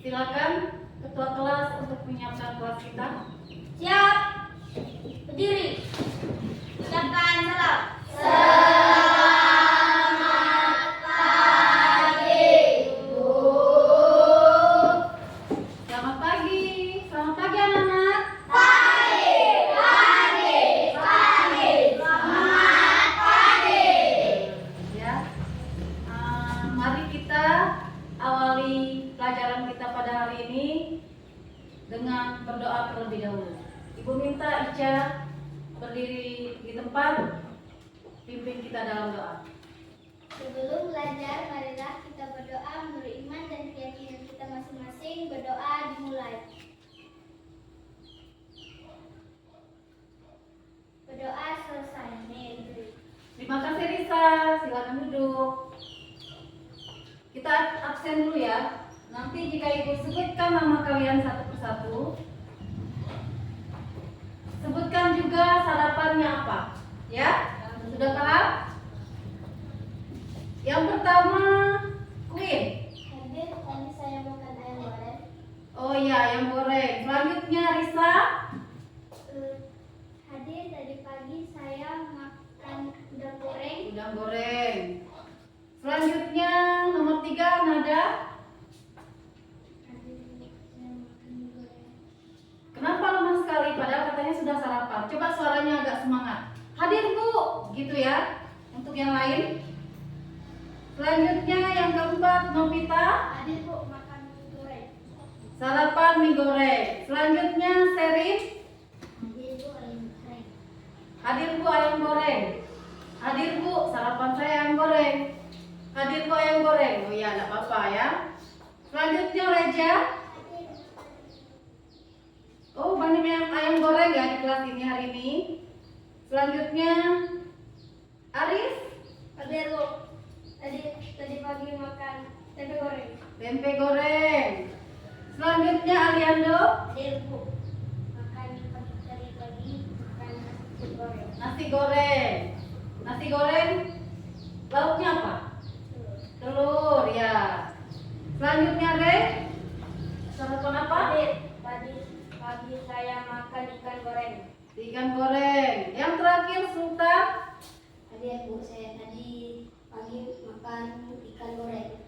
Silakan ketua kelas untuk menyiapkan kelas kita. Siap. Berdiri. Ucapkan salam. Selamat pagi, Bu. Selamat pagi. Selamat pagi anak-anak. Pagi. Selamat pagi. Ya. Mari kita awali pelajaran kita pada hari ini dengan berdoa terlebih dahulu. Ibu minta Ica berdiri di tempat, pimpin kita dalam doa. Sebelum belajar, marilah kita berdoa menurut iman dan keyakinan kita masing-masing. Berdoa dimulai. Berdoa selesai. Nih. Terima kasih Risa, silakan duduk. Kita absen dulu ya. Nanti jika ibu sebutkan nama kalian satu persatu, sebutkan juga sarapannya apa. Ya? Sudah paham? Yang pertama, Queen. Hadir, tadi saya makan ayam goreng. Oh iya, ayam goreng. Selanjutnya Risa. Hadir, tadi pagi saya makan udang goreng. Udang goreng. Selanjutnya nomor 3, Nada. Hadir, saya makan mie goreng. Kenapa lemah sekali? Padahal katanya sudah sarapan. Coba suaranya agak semangat. Hadir Bu, gitu ya. Untuk yang lain. Selanjutnya yang keempat, Novita. Hadir Bu, makan mie goreng. Sarapan mie goreng. Selanjutnya Serif. Hadir Bu, ayam goreng. Hadir Bu, ayam goreng. Hadir Bu, sarapan saya ayam goreng. Hadir Bu, ayam goreng. Oh iya, enggak apa-apa ya. Selanjutnya Reja. Oh, banyak yang ayam goreng ya di kelas ini hari ini. Selanjutnya Aris. Hadir Bu, tadi pagi makan tempe goreng. Tempe goreng. Selanjutnya Aliando. Hadir Bu, makan tadi pagi makan nasi goreng. Nasi goreng. Nasi goreng. Lauknya apa? Telur ya. Selanjutnya Re. Sarapan apa? Hadir, pagi saya makan ikan goreng. Ikan goreng. Yang terakhir Sultan. Hadir Bu, saya tadi pagi makan ikan goreng.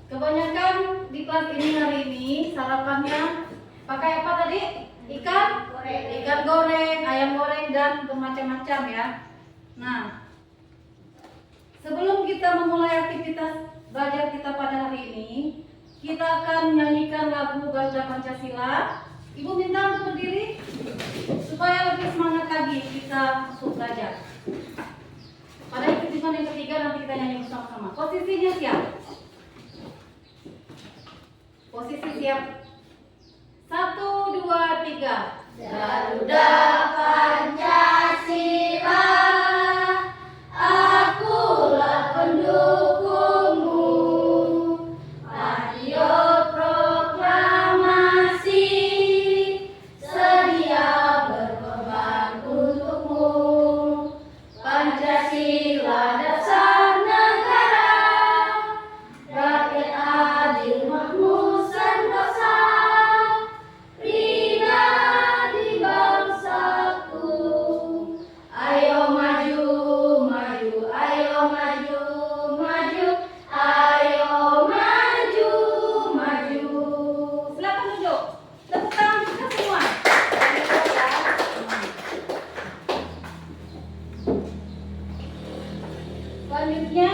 Kebanyakan di kelas ini hari ini sarapannya pakai apa tadi? Ikan Goreng. Ikan goreng, ayam goreng dan bermacam-macam ya. Nah, sebelum kita memulai aktivitas belajar kita pada hari ini, kita akan menyanyikan lagu Garuda Pancasila. Ibu minta untuk berdiri supaya lebih semangat lagi kita untuk belajar. Pada hitungan yang ketiga nanti kita nyanyi bersama-sama. Posisinya siap. Posisi siap. 1, 2, 3. Garuda Pancasila, akulah pendukungmu. Patriot proklamasi, sedia berkorban untukmu. Pancasila dasar negara, rakyat adil makmur sentosa. Di bangsaku, ayo maju, maju, ayo maju, maju, ayo maju, maju. Silakan duduk. Tepuk tangan kita semua. Selanjutnya,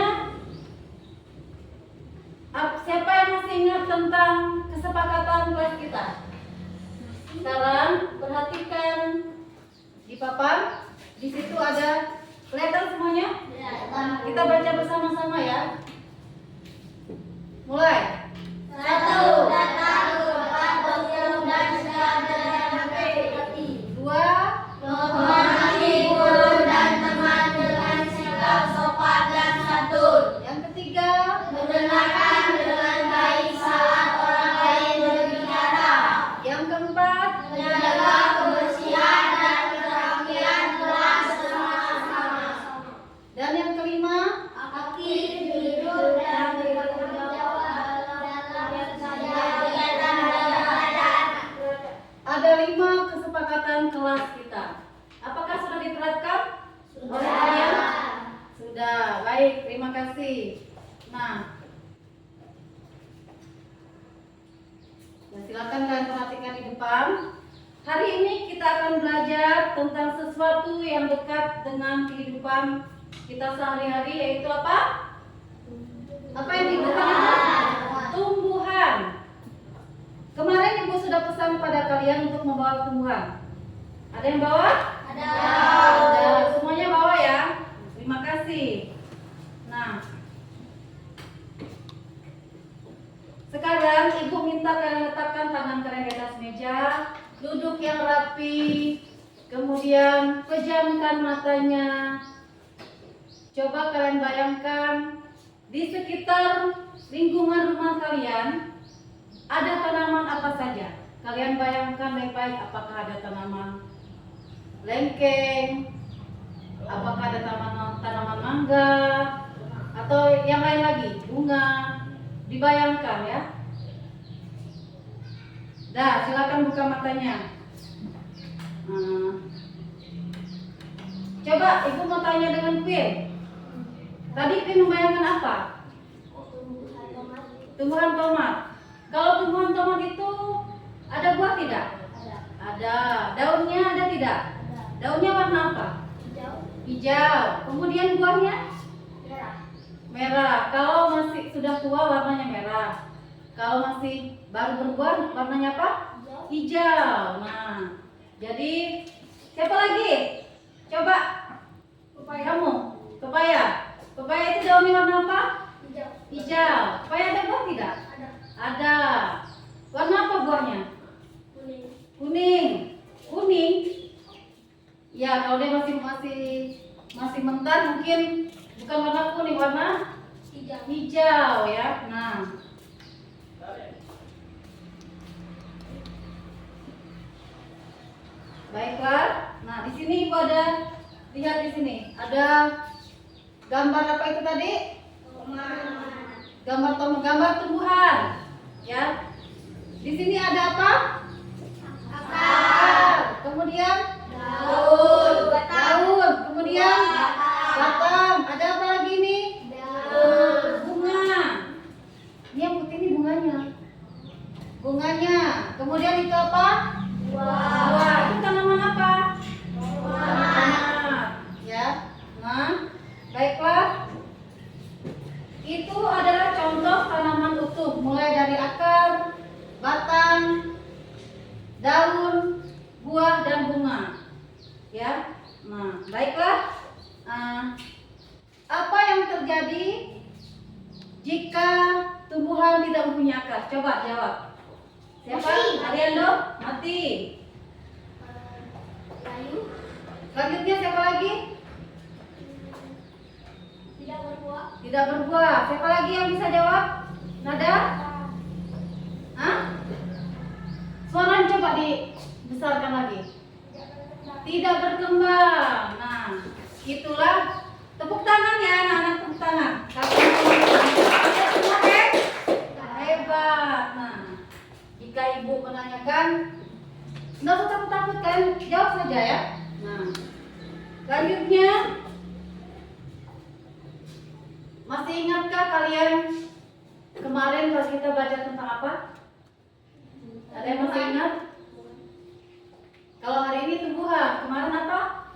siapa yang masih ingat tentang kesepakatan kelas kita? Sekarang perhatikan di papan. Di situ ada, kelihatan semuanya? Kita baca bersama-sama ya. Mulai. 1. Datang hormat bertemu dan segala menghormati. 2. Menghormati guru dan teman dengan sikap sopan dan santun. Yang ketiga. Mendengarkan dengan baik saat orang lain berbicara. Yang keempat. Menjaga kebersihan dan kerapian kelas bersama-sama. Dan yang kelima. Aktif, jujur, dan bertanggung jawab dalam Nah, nah silakan kalian perhatikan di depan. Hari ini kita akan belajar tentang sesuatu yang dekat dengan kehidupan kita sehari-hari, yaitu apa? Apa yang dikatakan? Tumbuhan. Kemarin Ibu sudah pesan pada kalian untuk membawa tumbuhan. Ada yang bawa? Ada. Ada. Semuanya bawa ya. Terima kasih. Nah, sekarang Ibu minta kalian letakkan tangan kalian di atas meja, duduk yang rapi, kemudian pejamkan matanya. Coba kalian bayangkan di sekitar lingkungan rumah kalian ada tanaman apa saja. Kalian bayangkan baik-baik, apakah ada tanaman lengkeng, apakah ada tanaman mangga, atau yang lain lagi, bunga. Dibayangkan ya. Dah, silakan buka matanya. Coba Ibu mau tanya dengan Pin. Tadi Pin membayangkan apa? Tumbuhan tomat. Kalau tumbuhan tomat itu ada buah tidak? Ada. Daunnya ada tidak? Daunnya warna apa? Hijau. Kemudian buahnya? Merah. Kalau masih sudah tua warnanya merah. Kalau masih baru berbuah warnanya apa? Hijau. Nah, jadi siapa lagi? Coba. Kamu. Pepaya. Pepaya itu daunnya warna apa? Hijau. Pepaya ada buah tidak? Ada. Warna apa buahnya? Kuning. Kuning. Ya, kalau dia masih mentah mungkin bukan warna kuning, warna hijau ya. Nah, baiklah. Nah, di sini Ibu ada, lihat di sini ada gambar apa itu tadi? Gambar tumbuhan ya. Di sini ada apa? Akar. Kemudian daun. Kemudian batang. Ada apa lagi nih? Bunga. Ini yang putih ini bunganya. Kemudian itu apa? Buah. Itu tanaman apa? Tomat. Ya. Nah, baiklah. Itu adalah contoh tanaman utuh, mulai dari akar, batang, daun, buah dan bunga. Ya. Nah, baiklah. Apa yang terjadi jika tumbuhan tidak mempunyai akar? Coba jawab. Siapa? Ariando? Mati. Selanjutnya siapa lagi? Tidak berbuah. Siapa lagi yang bisa jawab? Nada? Hah? Suaranya coba dibesarkan lagi. Tidak berkembang. Nah, itulah. Tepuk tangan ya anak-anak, tepuk tangan. Semua hebat. Nah, jika Ibu menanyakan, nggak usah takut-takut, kalian jawab saja ya. Nah, selanjutnya, masih ingatkah kalian kemarin pas kita baca tentang apa? Ada yang masih ingat? Kalau hari ini tumbuhan, kemarin apa?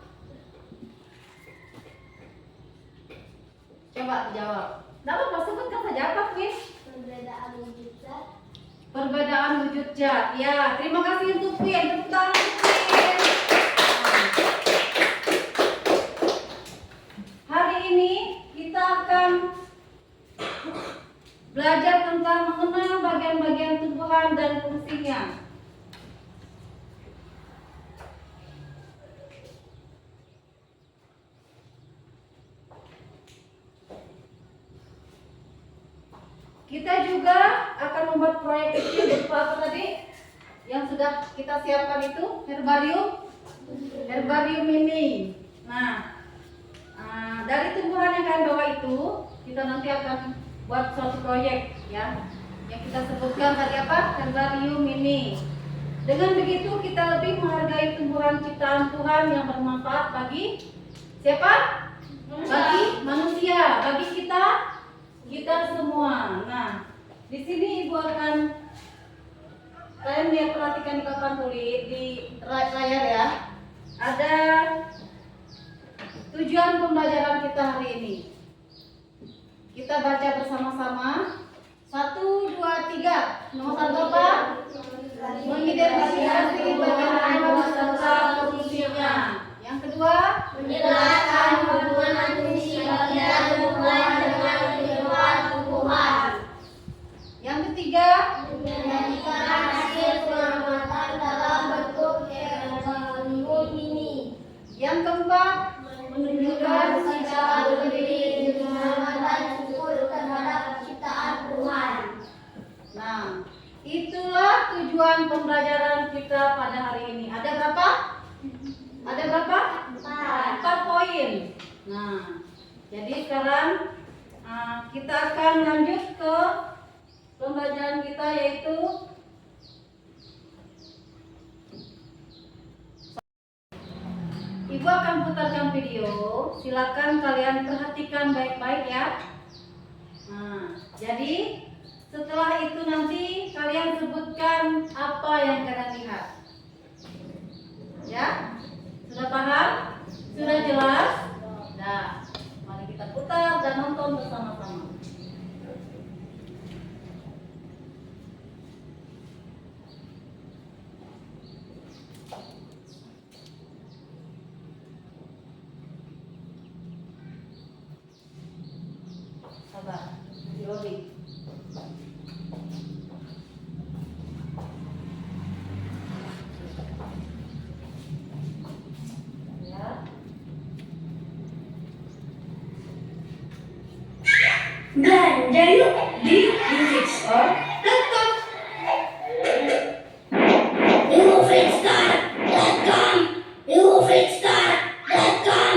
Coba dijawab. Tidak apa-apa, sebutkan saja apa, Queen? Perbedaan wujud zat. Ya, terima kasih untuk Queen. Tepuk tangan untuk Queen. Hari ini kita akan belajar tentang mengenal bagian-bagian tumbuhan dan fungsinya. Kita juga akan membuat proyek kecil berupa apa tadi? Yang sudah kita siapkan itu herbarium ini. Nah, dari tumbuhan yang kalian bawa itu, kita nanti akan buat suatu proyek ya, yang kita sebutkan tadi apa? Herbarium ini. Dengan begitu kita lebih menghargai tumbuhan ciptaan Tuhan yang bermanfaat bagi siapa? Bagi manusia, bagi kita Di sini Ibu akan kalian lihat, perhatikan di papan tulis di layar ya. Ada tujuan pembelajaran kita hari ini. Kita baca bersama-sama. 1, 2, 3. Nomor 1 apa? Mengidentifikasi bagian beserta fungsinya. Yang kedua, Menjelaskan hubungan fungsi bagian tumbuhan dengan kehidupan tumbuhan. yang ketiga, Menjadikan hasil pengamatan dalam bentuk minggu ini. yang keempat, menunjukkan Secara berdiri pengamatan syukur terhadap ciptaan Tuhan. Nah, itulah tujuan pembelajaran kita pada hari ini. Ada berapa? Ada berapa? 4 poin. Nah, jadi sekarang kita akan lanjut ke pembelajaran kita, yaitu Ibu akan putarkan video. Silakan kalian perhatikan baik-baik ya. Nah, jadi setelah itu nanti kalian sebutkan apa yang kalian lihat. Ya? Sudah paham? Sudah jelas? Nah, mari kita putar dan nonton bersama-sama. Sabar, loading. Ya. Belanja yuk di Movistore.com. Movistore.com. Movistore.com.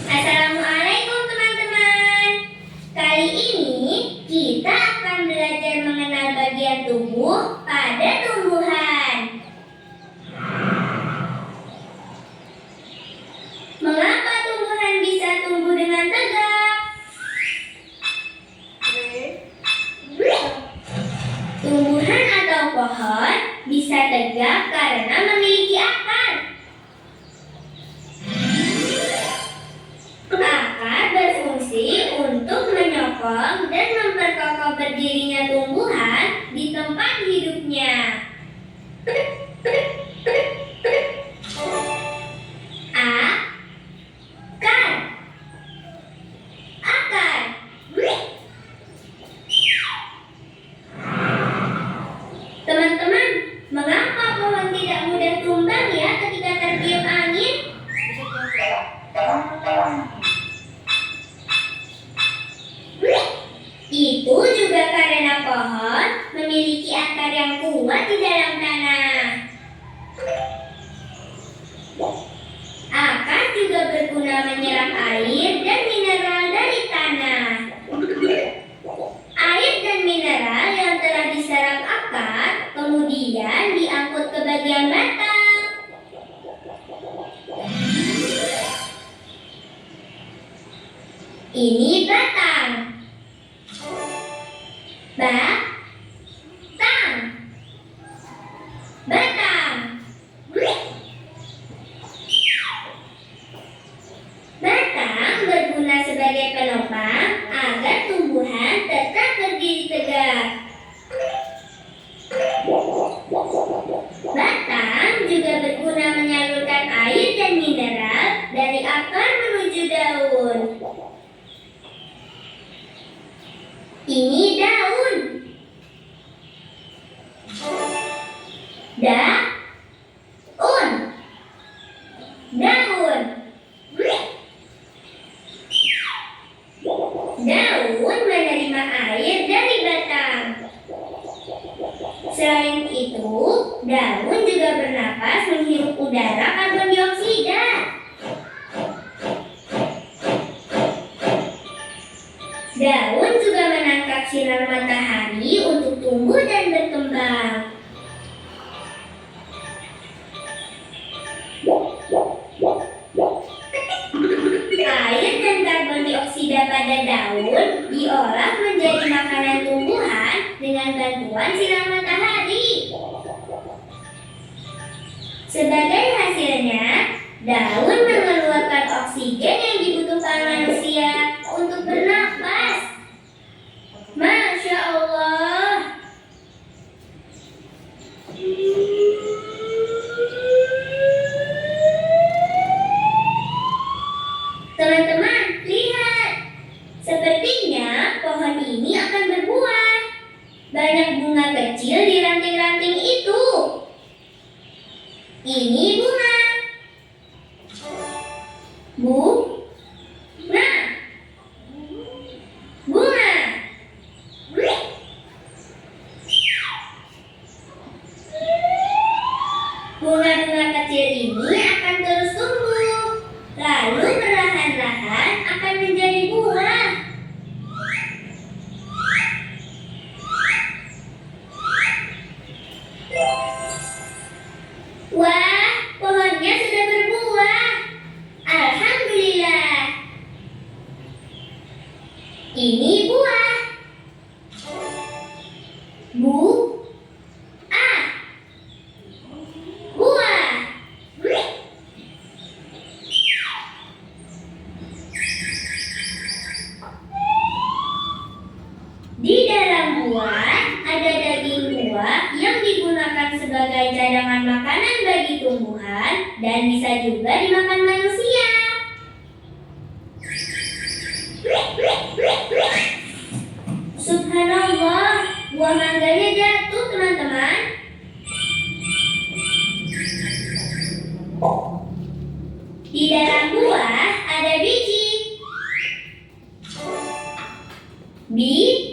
Assalamualaikum teman-teman. Kali ini kita akan belajar mengenal bagian tubuh pada tumbuhan. Mengapa tumbuhan bisa tumbuh dengan tegak? Tumbuhan atau pohon bisa tegak karena memiliki akar. Akar berfungsi untuk menyokong dan memperkokoh berdirinya tumbuhan di tempat hidupnya. Akar. Akar. Teman-teman, mengapa pohon tidak mudah tumbang ya ketika tertiup angin? Itu juga karena pohon memiliki akar yang kuat di dalam tanah. Akar juga berguna menyerap air dan mineral dari tanah. Air dan mineral yang telah diserap akar kemudian diangkut ke bagian batang. Ini batang. Batang. Batang berguna sebagai penopang agar tumbuhan tetap berdiri tegak. Batang juga berguna menyalurkan air dan mineral dari akar menuju daun. Ini daun. Daun. Daun menerima air dari batang. Selain itu, daun juga bernapas menghirup udara karbon dioksida. Daun juga menangkap sinar matahari untuk tumbuh dan berkembang. Sebagai hasilnya, daun mengeluarkan oksigen yang dibutuhkan manusia untuk bernafas. Masya Allah. Teman-teman, lihat. Sepertinya pohon ini akan berbuah. Banyak bunga kecil di ranting-ranting itu. Ini bunga. Bunga. Bunga. Bunga-bunga kecil ini akan terus tumbuh. Lalu perlahan-lahan akan menjadi buah. Wah, pohonnya sudah berbuah. Alhamdulillah. Ini buah. Buah. Di dalam buah ada daging buah yang digunakan sebagai cadangan makanan bagi tumbuhan dan bisa juga dimakan manusia. Subhanallah, buah mangganya jatuh, teman-teman. Di dalam buah ada biji. Biji.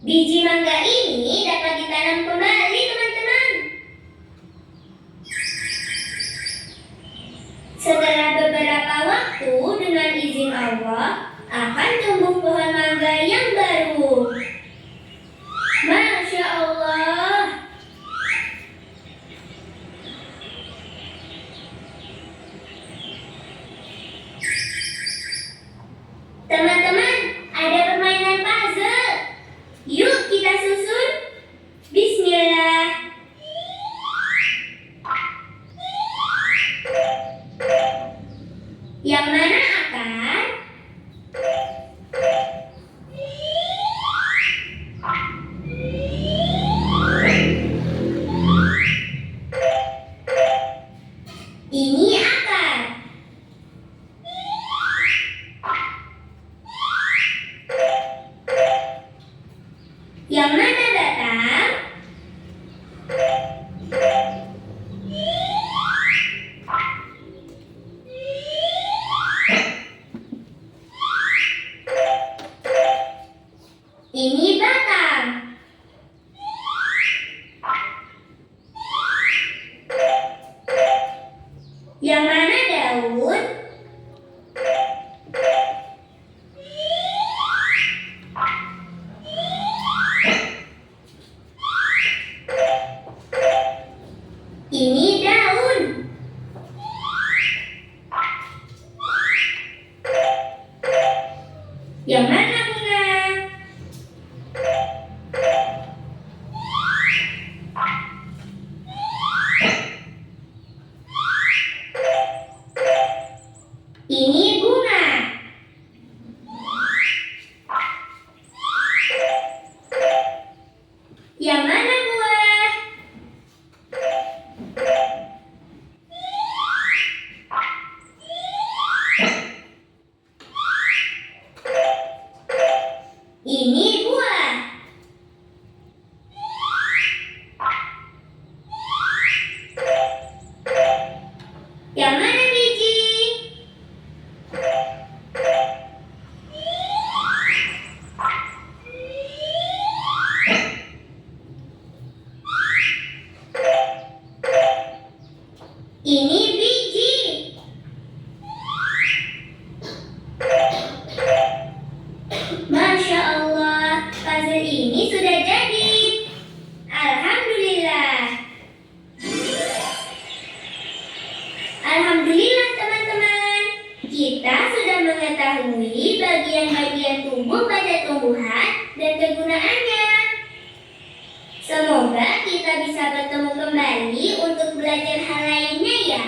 Biji mangga ini dapat ditanam kembali, teman-teman. Setelah beberapa waktu, dengan izin Allah, akan tumbuh pohon mangga yang baru. Masya Allah. Teman-teman, ada permainan puzzle. Yuk kita susun. Bismillah. Yang mana akar? Ini akar. Yang mana batang? Ini batang. Yang mana daun? Ini daun. Yang mana bunga? Ini bunga. Yang mana buah? Ini buah. Yang mana biji? Ini biji. Masya Allah. bertemu kembali untuk belajar hal lainnya ya.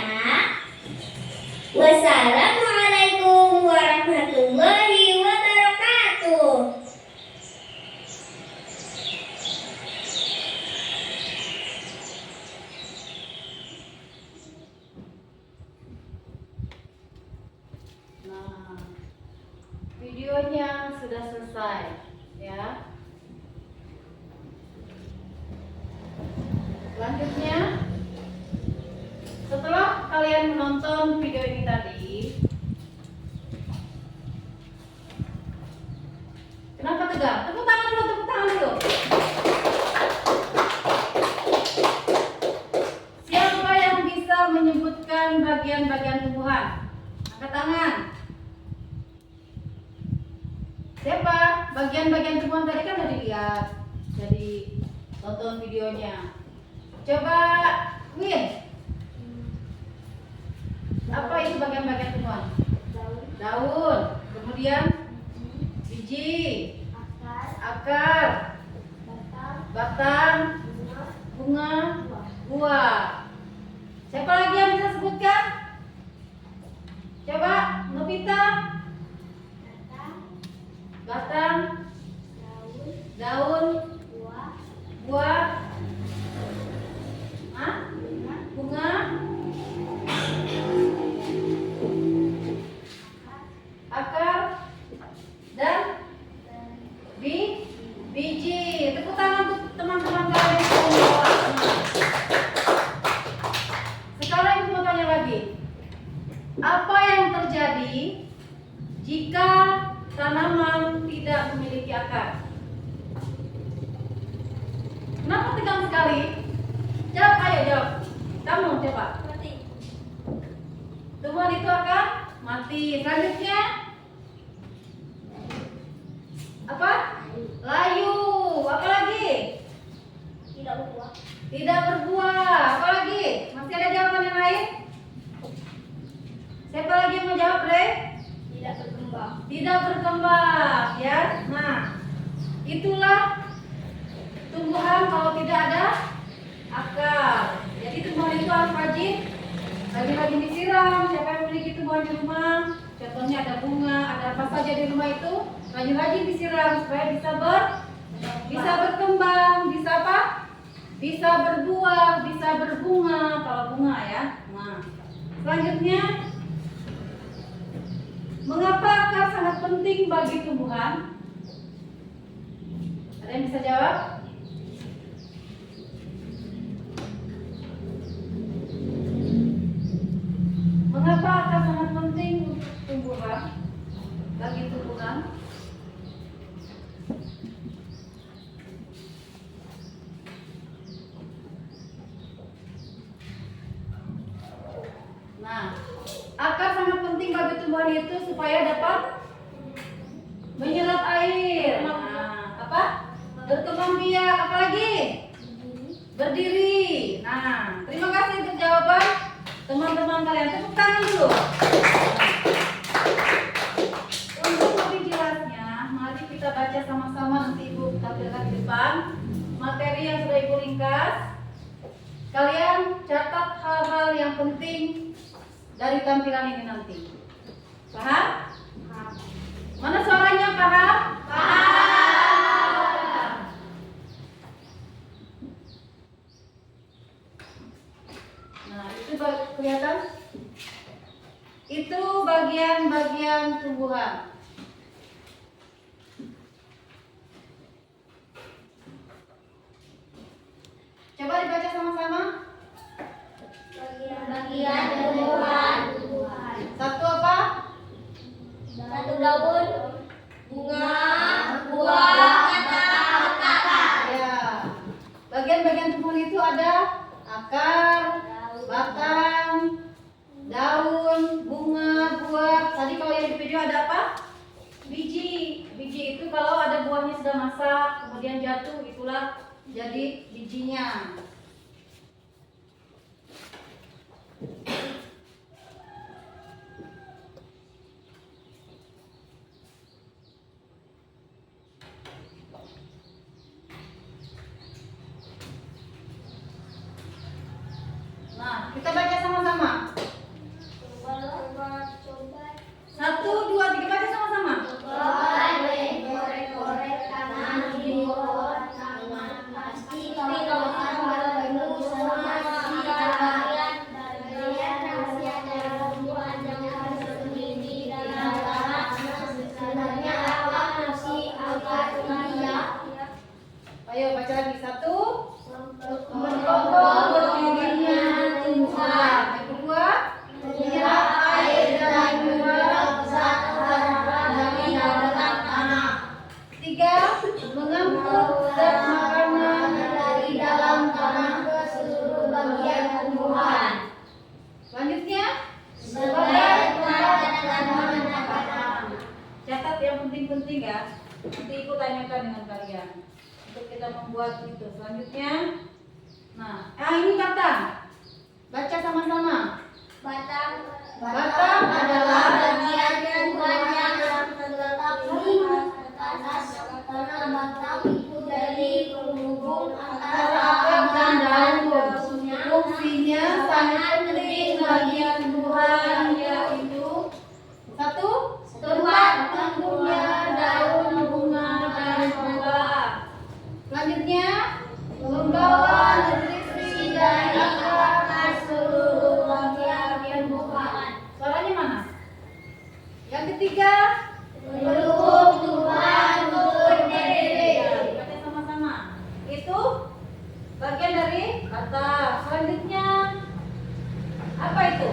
Wassalamualaikum warahmatullahi wabarakatuh. Nah, videonya sudah selesai ya. Selanjutnya, setelah kalian menonton video ini tadi, kenapa tegang? Tepuk tangan dulu, tepuk tangan dulu. Siapa yang bisa menyebutkan bagian-bagian tumbuhan? Angkat tangan. Siapa? Bagian-bagian tumbuhan tadi kan udah dilihat, jadi tonton videonya. Coba, Win. Apa itu bagian-bagian tumbuhan? Daun. Kemudian biji, akar, batang, bunga, buah. Siapa lagi yang bisa sebutkan? Coba, Novita. Batang, daun, buah, bunga, akar, dan biji. Tepuk tangan untuk teman-teman kalian semua. Sekarang ibu mau tanya lagi, apa yang terjadi jika tanaman tidak memiliki akar? Kenapa tegang sekali? Jawab, ayo jawab. Kamu coba. Mati. Tumbuhan itu akan mati. Selanjutnya apa? Layu. Apa lagi? Tidak berbuah. Tidak berbuah. Apa lagi? Masih ada jawaban yang lain? Siapa lagi yang mau jawab, Re? Tidak berkembang. Tidak berkembang, ya. Nah, itulah tumbuhan kalau tidak ada akar. Jadi tumbuhan itu harus rajin disiram. Siapa yang memiliki tumbuhan di rumah, contohnya ada bunga, ada apa saja di rumah itu, rajin disiram supaya bisa berkembang, bisa apa? Bisa berbuah, bisa berbunga kalau bunga ya. Nah, selanjutnya, mengapa akar sangat penting bagi tumbuhan? Ada yang bisa jawab? Mengapa akar sangat penting untuk tumbuhan? Bagi tumbuhan? Nah, akar sangat penting bagi tumbuhan itu supaya dapat menyerap air. Nah, apa? Berkembang biak, apalagi? Berdiri. Nah, terima kasih untuk jawaban teman-teman kalian. Tepuk tangan dulu. Untuk lebih jelasnya, mari kita baca sama-sama, nanti Ibu tampilkan di depan materi yang sudah Ibu ringkas. Kalian catat hal-hal yang penting dari tampilan ini nanti. Paham? Mana suaranya paham? Paham. Nah, itu kelihatan? Itu bagian-bagian tumbuhan. Coba dibaca sama-sama. Bagian tumbuhan. Satu apa? Satu daun, bunga, buah, akar. Ya. Bagian-bagian tumbuhan itu ada akar, batang, daun, bunga, buah. Tadi kalau yang di video ada apa? Biji. Biji itu kalau ada buahnya sudah masak, kemudian jatuh, itulah jadi bijinya. catat yang penting-penting ya. Nanti Ibu tanyakan dengan kalian untuk kita membuat itu. Selanjutnya, nah, ini kata. Baca sama-sama. Batang Adalah bagian Tuhan yang terletak di atas karena batang itu dari penghubung antara akar dan daun. daunnya. Fungsinya sangat penting bagi Tuhan, yaitu satu, tempat tumbuhnya daun, bunga, dan buah. Selanjutnya, membawa nutrisi dari akar ke seluruh bagian tumbuhan. Suaranya mana? Yang ketiga, Mendukung Tuhan untuk berdiri. baca sama-sama. Itu bagian dari kata. Selanjutnya, apa itu?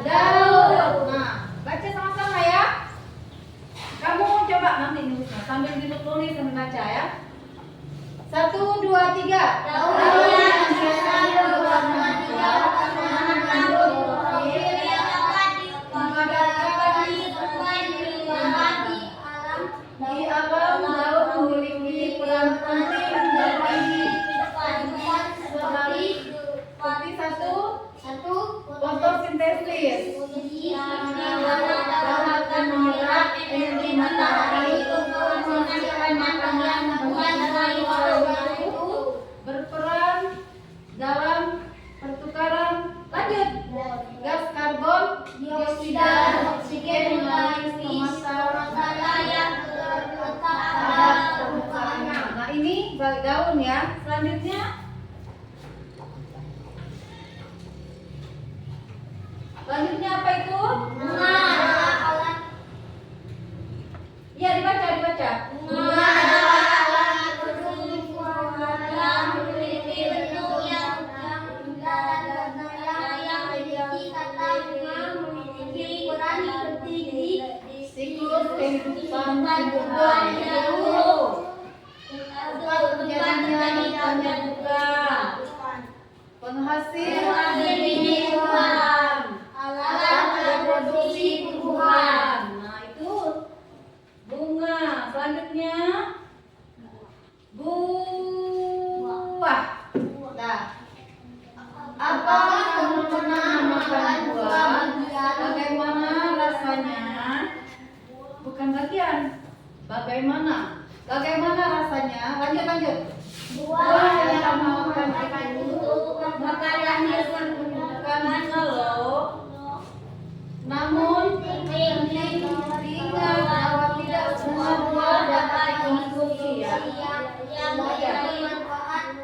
Daun. Nah, baca sama-sama ya. Kamu coba nanti nulisnya sambil ditulis dan baca ya. 1, 2, 3. Daunnya biasa berwarna hijau karena mengandung klorofil yang dapat dimanfaatkan di tempat perubahan di alam. Di alam, daun memiliki peran penting bagi Kehidupan seperti satu fotosintesis. daun akan menyerap energi matahari untuk menghasilkan makanan buat haywan itu. Berperan dalam pertukaran lanjut gas karbon Dioksida dan oksigen melalui mata yang terletak pada permukaannya. Nah ini daun ya. Selanjutnya apa itu? Bunga adalah alat Iya dibaca. Bunga adalah alat tumbuhan yang memiliki bentuk yang bulat dan yang memiliki kata bunga memiliki peran penting di Siklus kehidupan tumbuhan tumbuhan itu tempat terjadinya bukan penghasil biji tumbuhan, alat reproduksi tumbuhan. Nah itu bunga. Selanjutnya buah. Nah, apakah kamu pernah makan buah? Bagaimana rasanya? Bukan bagian. Bagaimana rasanya? Lanjut. Buah yang makan menggunakan untuk makanan hewan bukan bunga loh. Namun penting diingat bahwa tidak semua buah dapat dikonsumsi ya. yang memiliki manfaat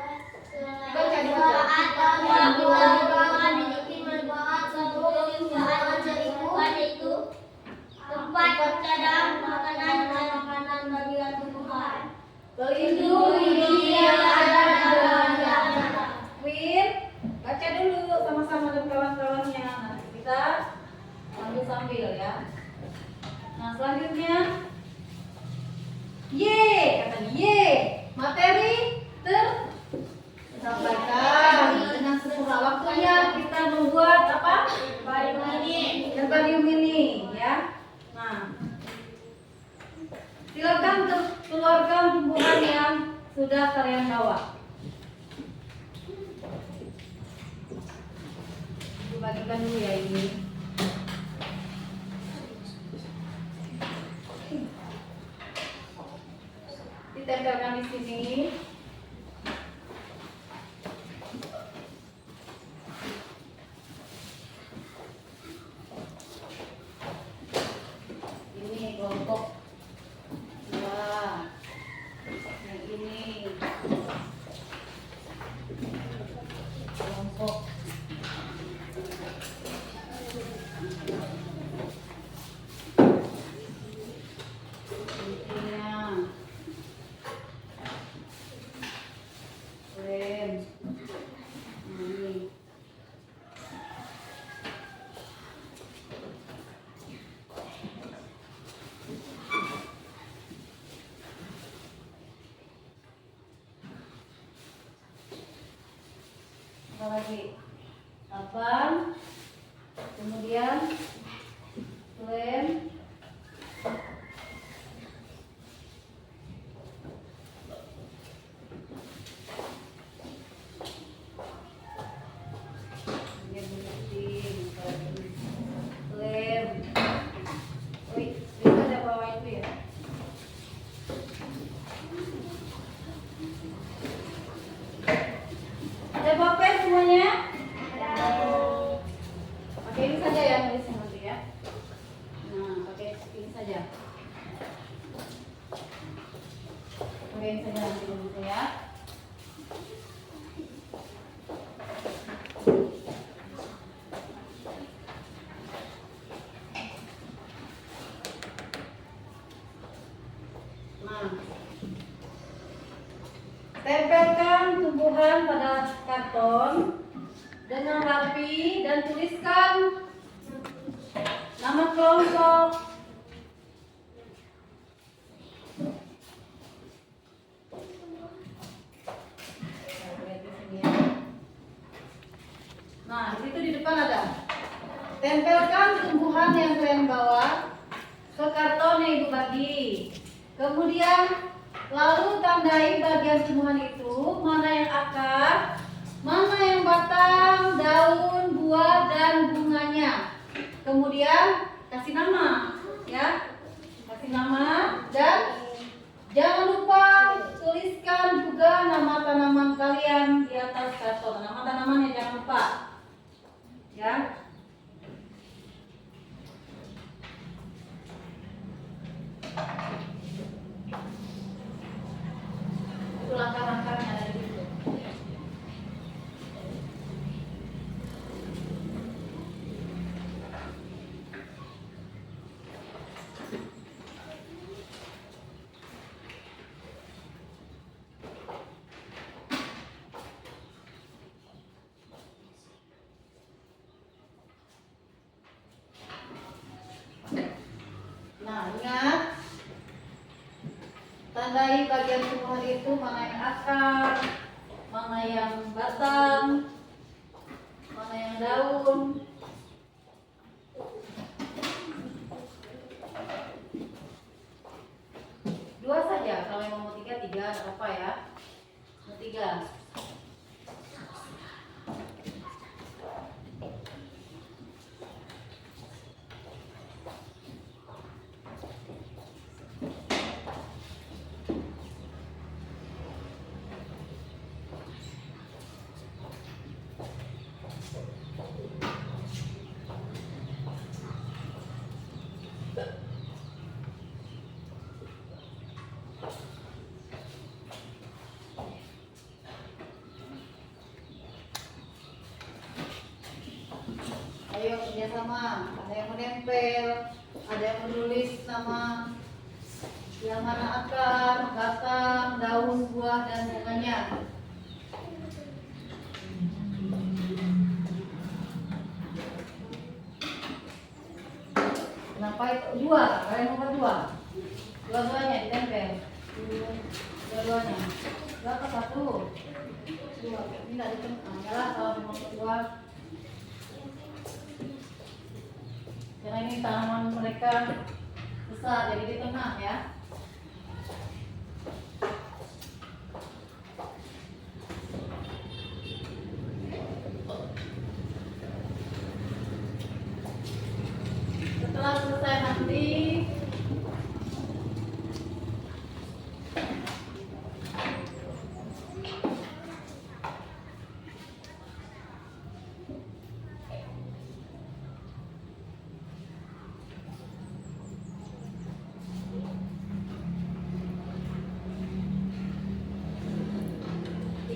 itu tempat cadangan makanan dan makanan bagi tumbuhan. Pelindung hidup yang ada dalam tanah. Win, baca dulu sama-sama dengan kawan-kawannya. Nanti kita sambil ya. Nah selanjutnya, katanya materi tersampaikan dengan sempurna. Waktunya kita membuat apa? Herbarium ini ya. Nah, silakan keluarkan tumbuhan yang sudah kalian bawa. Bagikan dulu ya ini. Ditempelkan di sini. Ini kelompok dua. Yang ini kelompok intinya. Cobain saja nanti dulu ya. Nah, tempelkan tumbuhan pada karton dengan rapi dan tuliskan nama kelompok. Nah, di situ di depan ada. Tempelkan tumbuhan yang kalian bawa ke karton yang ibu bagi. Kemudian lalu tandai bagian tumbuhan itu, mana yang akar, mana yang batang, daun, buah, dan bunganya. Kemudian kasih nama, ya, kasih nama dan jangan lupa tuliskan juga nama tanaman kalian di atas karton. Nama tanamannya jangan lupa, ya. Itu langkah-langkahnya ada di situ. Nah, ingat, tandai bagian tumbuhan itu mana yang akar, mana yang batang, mana yang daun. Dua saja, kalau yang mau tiga, tiga, nggak apa ya. Mau tiga. Ayo kerjasama, ada yang menempel, ada yang menulis nama yang mana akar, batang, daun, buah, dan bunganya. Kenapa itu? Dua, kalian nomor dua. Dua-duanya ditempel. Dua-duanya. Dua atau satu? Dua. Ini tidak ditempel. Yalah, kalau nomor dua. Karena ini tanaman mereka besar, jadi di tengah ya. Setelah selesai nanti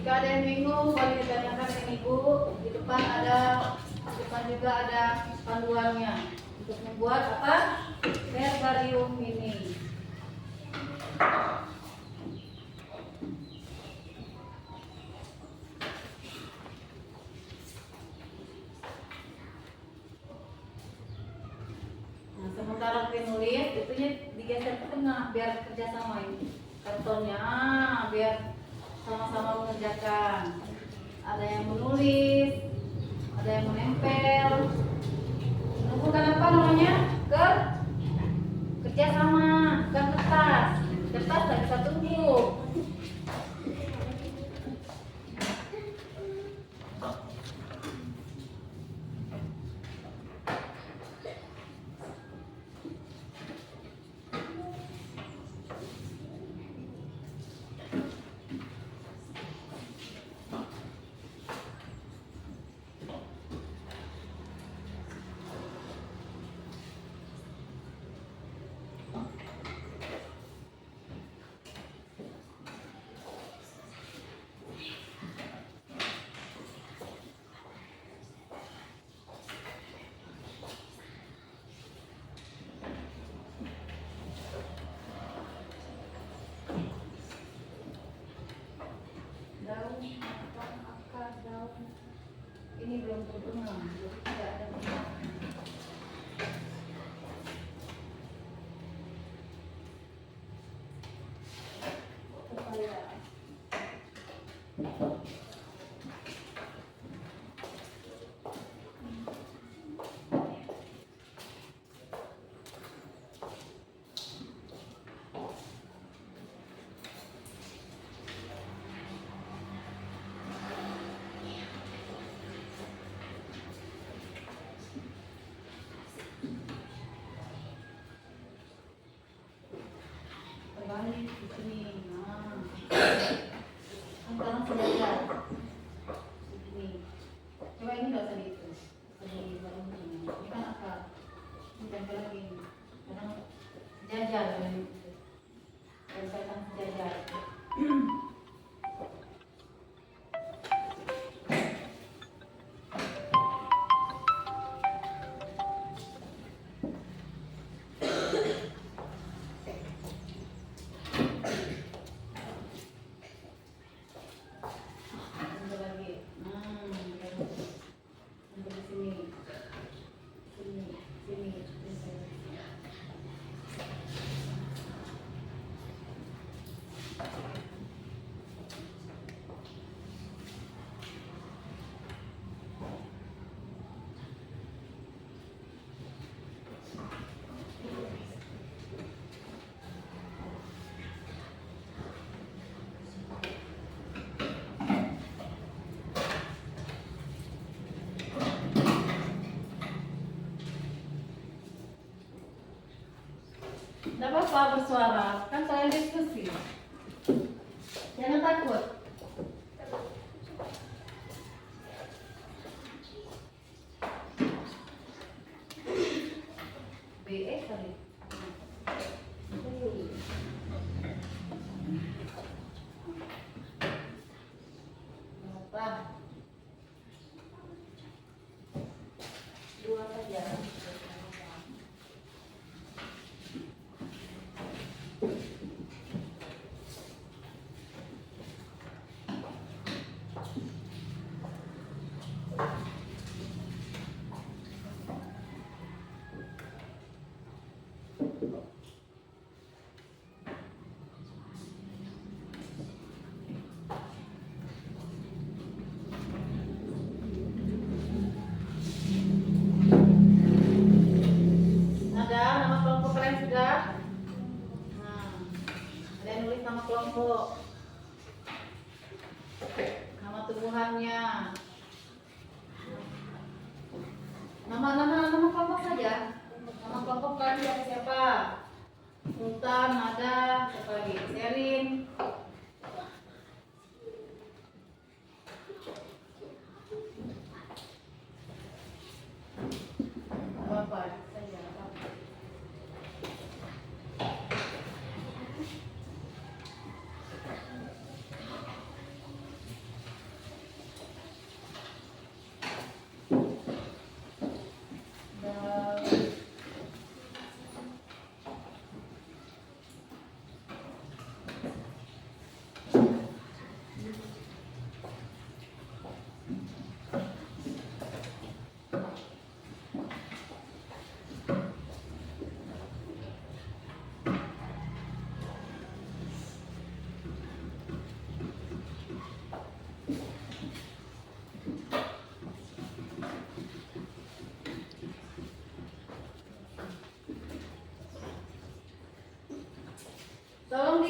jika ada yang bingung, boleh ditanyakan dengan ibu. Di depan juga ada panduannya untuk membuat apa? Herbarium ini. Nah, sementara penulis itu digeser ke tengah biar kerjasama ini kartonnya, biar sama-sama mengerjakan. Ada yang menulis, ada yang menempel. Bukan apa namanya? Kerjasama, bukan kertas. Kertas tak bisa tumbuh. balik di sini. Nah, kan sekarang sejajar di sini. Coba ini nggak usah dihitung, di baru ini. Ini kan akar. Ini tempel lagi ini. Kadang sejajar dengan itu. Tempelkan sejajar. Tempel lagi. Tempel di sini. Sini, sini. Tempel. Tidak apa-apa bersuara, kan kalian diskusi. Jangan takut. BE kali. Apa? Dua saja. Ada nama kelompok kalian sudah? Nah, kalian nulis nama kelompok, nama tumbuhannya, nama kelompok saja. Nama kelompok kalian siapa? Sultan, ada siapa lagi? Serin. Apa saja? Apa? Tolong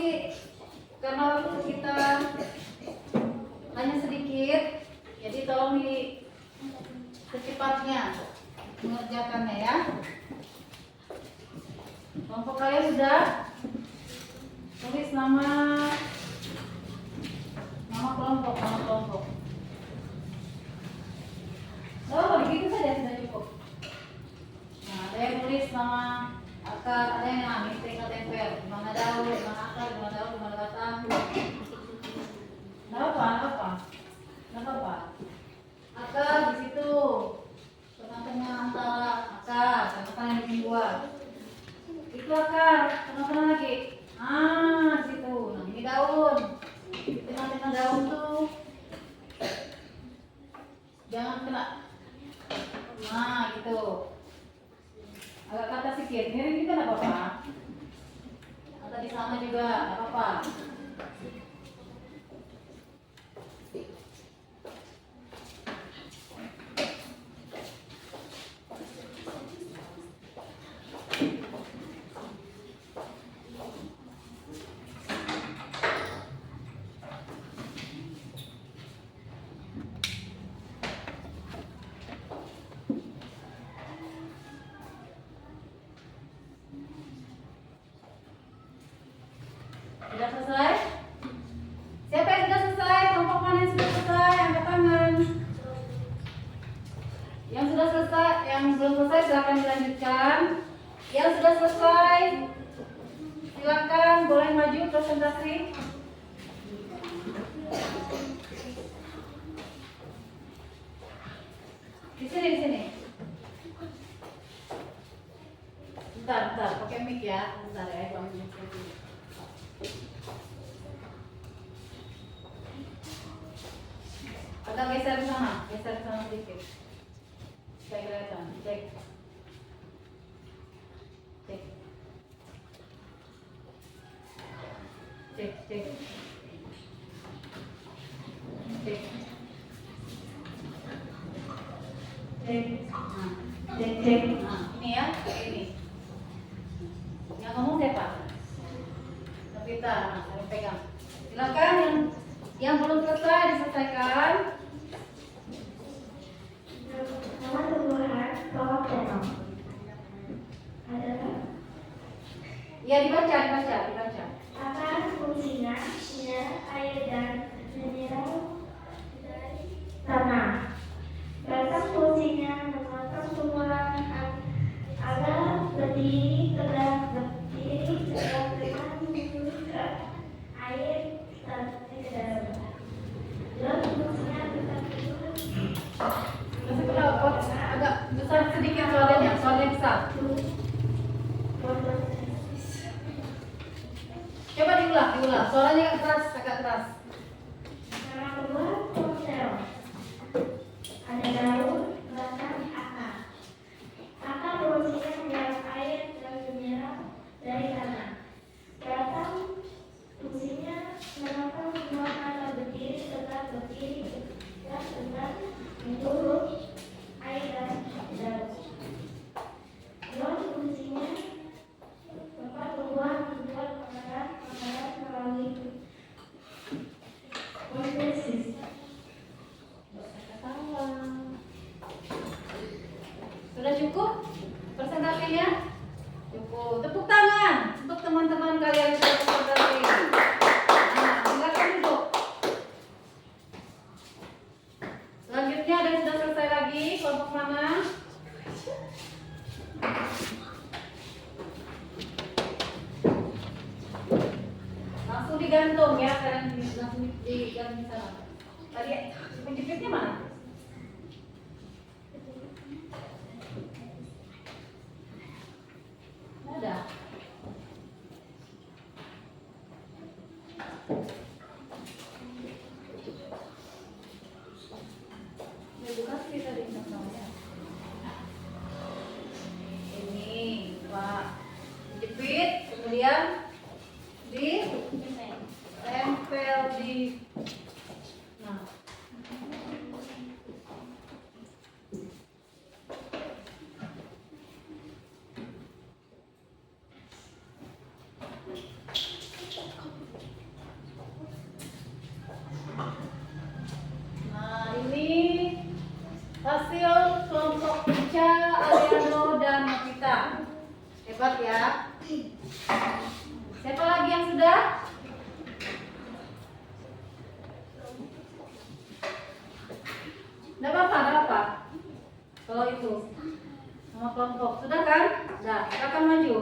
karena waktu kita hanya sedikit, jadi tolong secepatnya mengerjakannya ya. Kelompok kalian sudah tulis nama kelompok. Oh, begitu saja sudah cukup. Nah, ada yang tulis nama akar, ada yang nitrik atau tempel, di mana daun, di mana akar, di mana daun, di mana batang. Nggak apa. Akar di situ, tengah-tengah antara akar, tengah-tengah yang bikin buah. Itu akar, tengah-tengah lagi. Di situ. Nah, ini daun. Di tengah-tengah daun tuh, jangan kena. Nah, gitu. Agak ke atas sedikit, miring juga nggak apa-apa. Atau di sana juga nggak apa-apa. lanjutkan. Yang sudah selesai, silakan boleh maju presentasi. Di sini. Bentar, pakai mic ya. Bentar ya, kalau mic dulu. Agak geser ke sana sedikit. Supaya kelihatan. Cek. Cek. Nah, ini ya, ini. Yang ngomong siapa? Novita, saya pegang. Silakan yang belum selesai diselesaikan. Nama tumbuhan pohon terong adalah Ya dibaca. apa fungsinya mineral air dan mineral dari tanah. Berapa fungsinya memotong tumbuhan agar berdiri tegak dengan menurunkan air dan ke dalam. Dan fungsinya tetap Agak besar sedikit soalnya besar. Coba diulang. Suaranya agak keras. Nama tumbuhan pohon terong ada daun, batang, akar. Akar fungsinya menyerap air dan mineral dari tanah. Batang fungsinya menopang tumbuhan agar berdiri tegak dan menurut air dan daun. Daun fungsinya tempat tumbuhan membuat makanan melalui fotosintesis. Sudah cukup presentasinya? Cukup. Tepuk tangan untuk teman-teman kalian yang sudah presentasi. Nah, silakan duduk. Selanjutnya ada yang sudah selesai lagi, kelompok mana? Langsung digantung ya, kalian langsung digantung di sana. Tadi penjepitnya mana? Ada. Edukasi tadi namanya. Ini Pak, jepit, kemudian tempel di. Nah. Nah, ini hasil kelompok Ica, Aliano, dan Novita. Hebat ya. Siapa lagi yang sudah? Tidak apa-apa. Kalau itu sama kelompok sudah kan? Nah, silakan maju.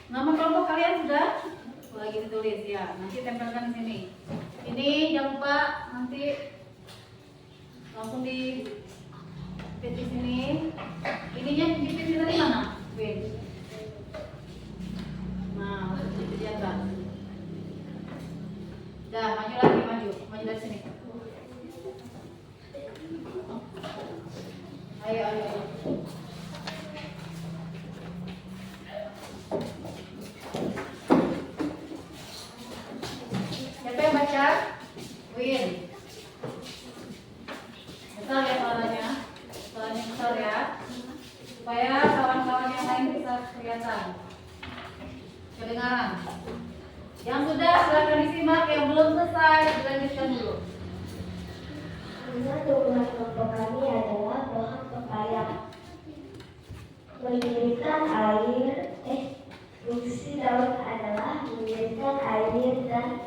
Nama kelompok kalian sudah? Lagi ditulis ya. Nanti tempelkan di sini. Ini jangan lupa nanti langsung di sini. Ininya jepit dari mana? Win. Nah, jepit di atas. Dah, maju dari sini. Ayo. Siapa yang baca? Win. Besar ya suaranya besar ya, supaya kawan-kawan yang lain bisa kelihatan, kedengaran. Yang sudah silakan disimak, yang belum selesai dilanjutkan dulu. Nama tumbuhan kelompok kami adalah pohon pepaya. Fungsi daun adalah memberikan air dan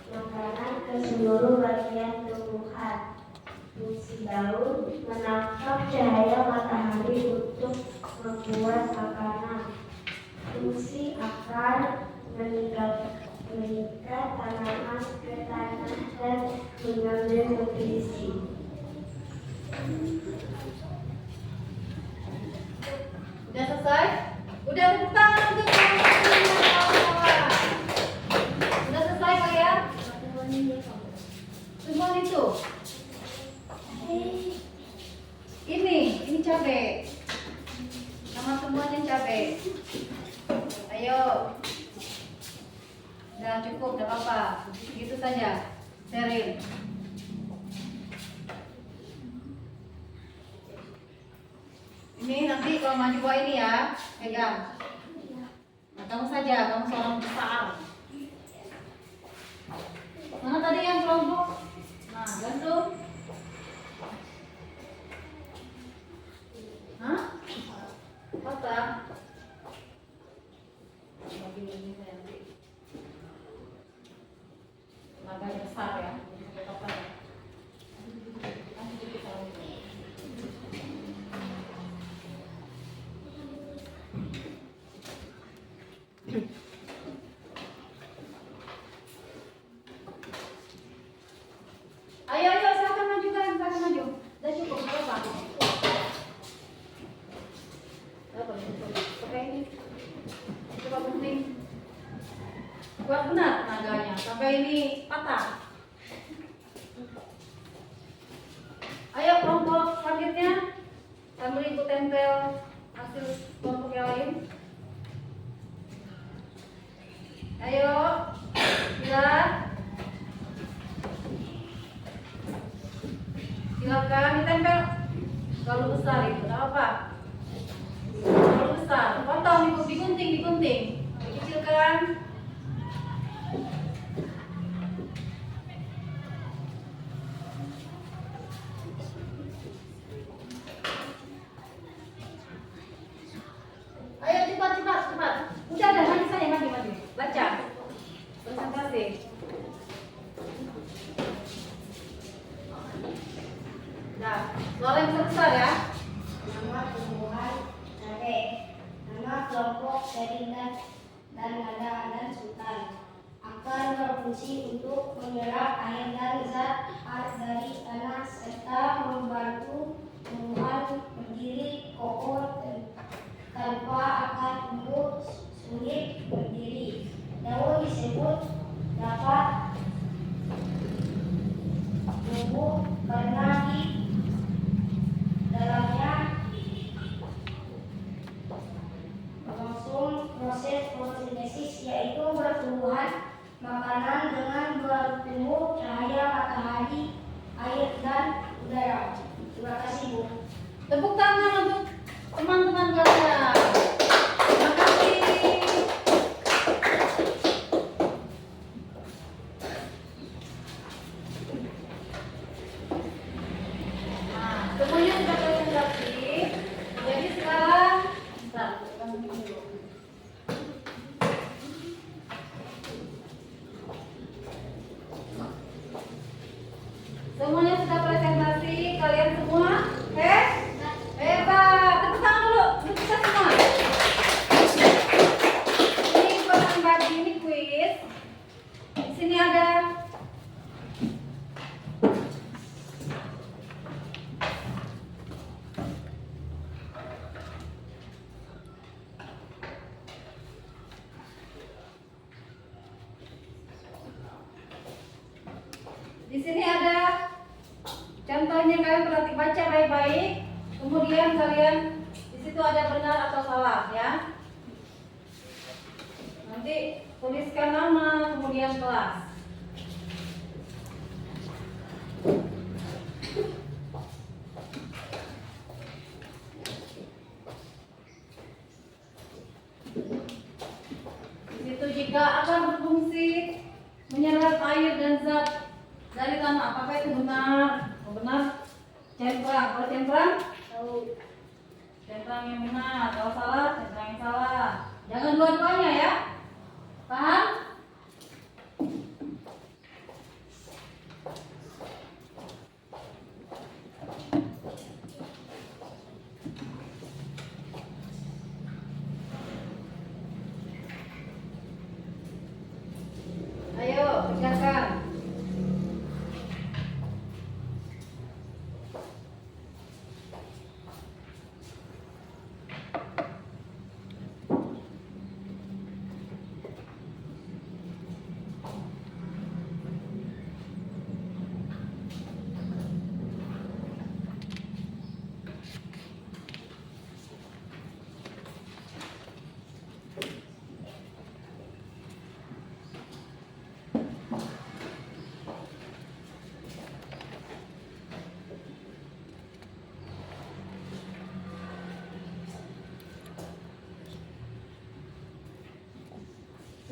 makanan ke seluruh bagian tumbuhan. Fungsi daun menangkap cahaya matahari untuk membuat makanan. Fungsi akar mengikat tanaman ke tanah dan mengambil nutrisi. Udah selesai? Udah, tepuk tangan untuk kawan-kawan. Udah selesai kalian? Semua itu. Ini cabai. Nama semuanya cabai. Ayo. Udah cukup, udah apa-apa. Segitu saja. Sherin. Ini nanti kalau maju bawa ini ya, pegang. Nah, kamu saja, kamu seorang besar. Mana tadi yang kelompok? Nah, bantu. Hah? Patah. Bagi ini saya nanti. Agak besar ya. Sampai kapan ya? Nanti kita tahu. Ayo, silakan maju kan, silakan maju. Udah cukup, berapa? Berapa? Pakai ini. Coba penting. Kuat benar tenaganya, sampai ini patah. Ayo kelompok selanjutnya, sambil ibu tempel hasil kelompok yang lain. Ayo, silakan ditempel. Kalau besar itu, tak apa. Kalau besar, potong, digunting. Dikecilkan. Ayo cepat. Udah maju saja, maju. Baca. Konsentrasi. Nah, suara yang besar ya. Nama tumbuhan cabai. Nama kelompok seringan dan nada sultan. Akar berfungsi untuk menyerap air dan zat dari tanah serta membantu tumbuhan berdiri kokoh tanpa akar tumbuh sulit berdiri. Daun disebut dapat tumbuh karena di dalamnya berlangsung proses fotosintesis, yaitu pertumbuhan makanan dengan bertumbuh cahaya matahari, air, dan udara. Terima kasih, Bu. Tepuk tangan untuk teman-teman kalian. Terima kasih. Nah, semuanya sudah presentasi. Jadi sekarang, semuanya sudah presentasi. Kalian semua, hebat. Tepuk tangan dulu untuk kita semua. Ini buat bagi ini kuis. Di sini ada contohnya, kalian berarti baca baik-baik. Kemudian kalian di situ ada benar atau salah ya. Nanti tuliskan nama, kemudian kelas. Di situ jika akan berfungsi menyerap air dan zat dari tanah, apakah itu benar? Oh, benar. Centang, kalau centang, tahu. Centang yang benar, kalau salah, centang yang salah. Jangan dua-duanya ya. Paham? Ayo, kerjakan.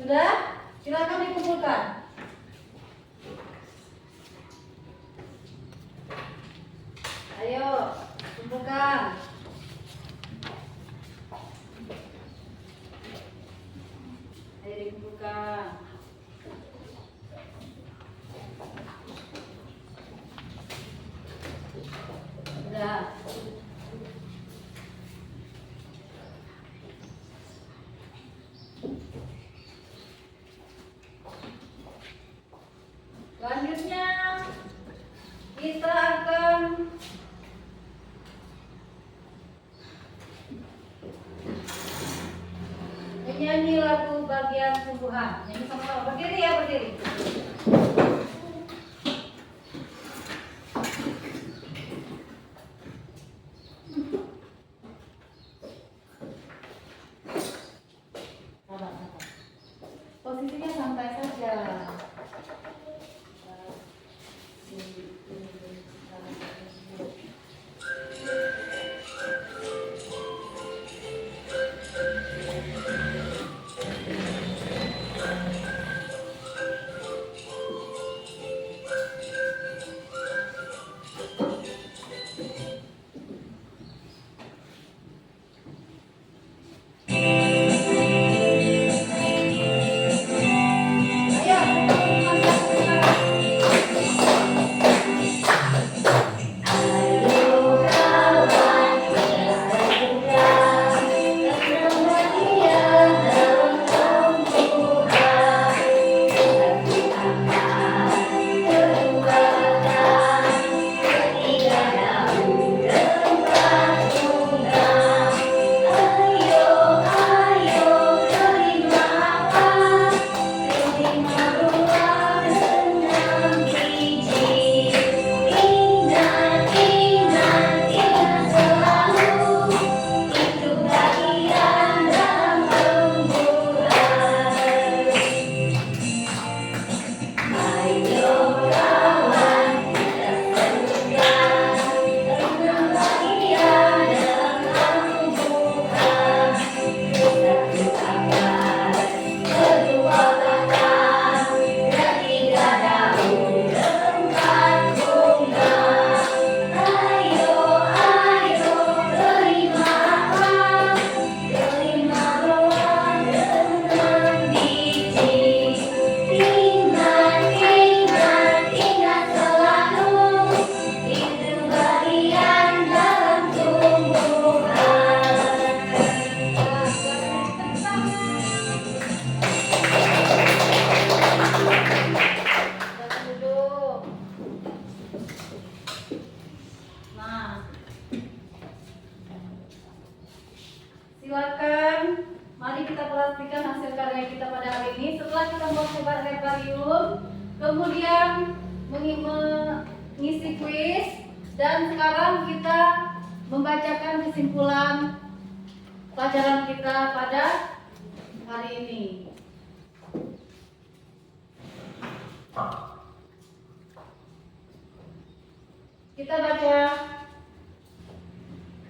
Sudah? Silakan dikumpulkan. Ayo, kumpulkan. Ayo dikumpulkan. Sudah. Selanjutnya kita akan menyanyi lagu bagian tumbuhan. Nyanyi sama-sama. Berdiri ya, berdiri. Sabar, sabar. Posisinya santai saja. Silakan, mari kita perhatikan hasil karya kita pada hari ini. Setelah kita membuat herbarium, kemudian mengisi kuis, dan sekarang kita membacakan kesimpulan pelajaran kita pada hari ini. Kita baca,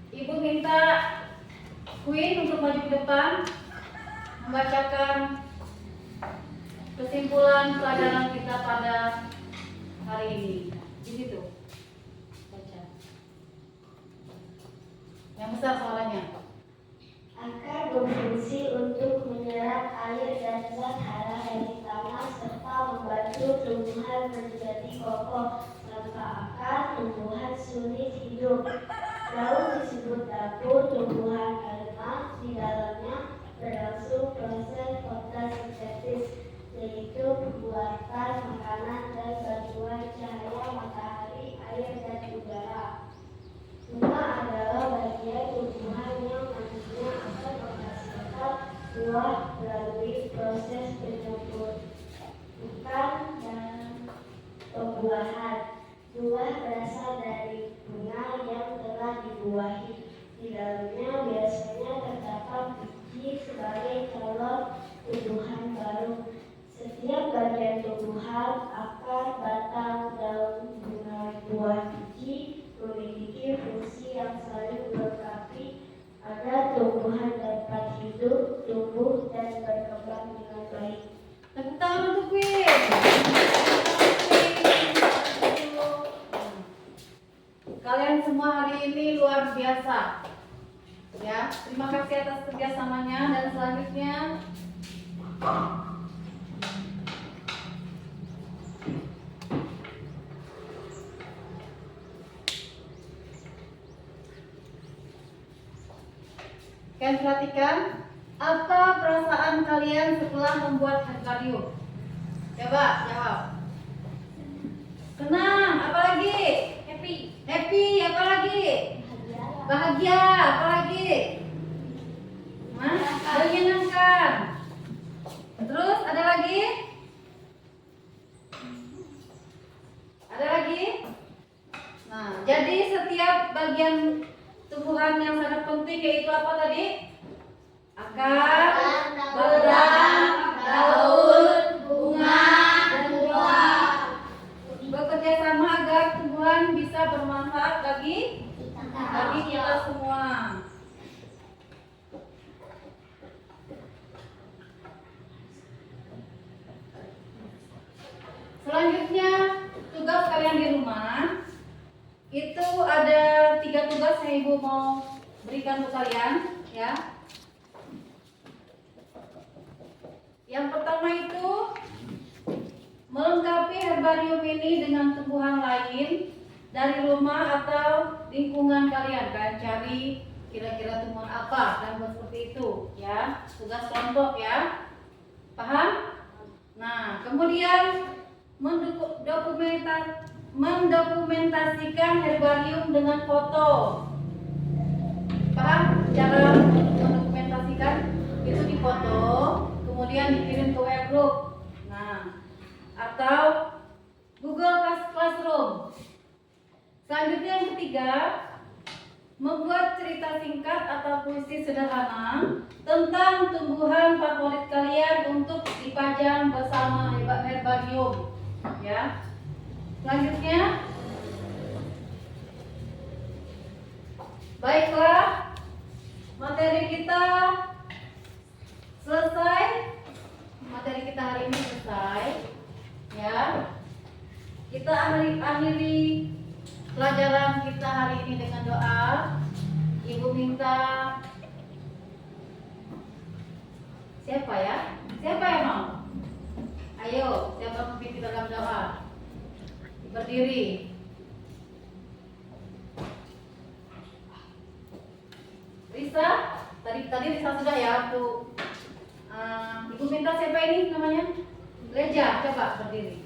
Ibu minta Queen untuk maju ke depan membacakan kesimpulan pelajaran kita pada hari ini. Di situ. Baca. Yang besar suaranya. Akan berfungsi untuk Tumbuhan biji memiliki fungsi yang saling melengkapi agar tumbuhan dapat hidup, tumbuh, dan berkembang dengan baik. Tepuk tangan untuk Queen. Kalian semua hari ini luar biasa. Ya, terima kasih atas kerjasamanya dan selanjutnya kalian perhatikan apa perasaan kalian setelah membuat herbarium? Coba jawab. Senang, apa lagi? Happy. Happy, apa lagi? Bahagia, apa lagi? Menyenangkan. Terus ada lagi? Ada lagi? Nah, jadi setiap bagian tumbuhan yang sangat penting yaitu apa tadi? Akar, batang, daun, bunga, dan buah. Bekerja sama agar tumbuhan bisa bermanfaat bagi kita semua. Selanjutnya tugas kalian di rumah itu ada 3 tugas yang ibu mau berikan untuk kalian, ya. Yang pertama itu melengkapi herbarium ini dengan tumbuhan lain dari rumah atau lingkungan kalian. Kalian cari kira-kira tumbuhan apa dan buat seperti itu, ya. Tugas kelompok, ya. Paham? Nah, kemudian mendokumentasikan herbarium dengan foto. Paham? Cara mendokumentasikan itu difoto, kemudian dikirim ke web group. Nah, atau Google Classroom. Selanjutnya yang ketiga, membuat cerita singkat atau puisi sederhana tentang tumbuhan favorit kalian untuk dipajang bersama herbarium, ya. Selanjutnya, baiklah, materi kita selesai. Materi kita hari ini selesai, ya. Kita akhiri pelajaran kita hari ini dengan doa. Ibu minta siapa ya? Siapa yang mau? Ayo, siapa memimpin dalam doa? Berdiri. Risa, tadi Risa sudah ya untuk ibu minta siapa ini namanya? Leja, coba berdiri.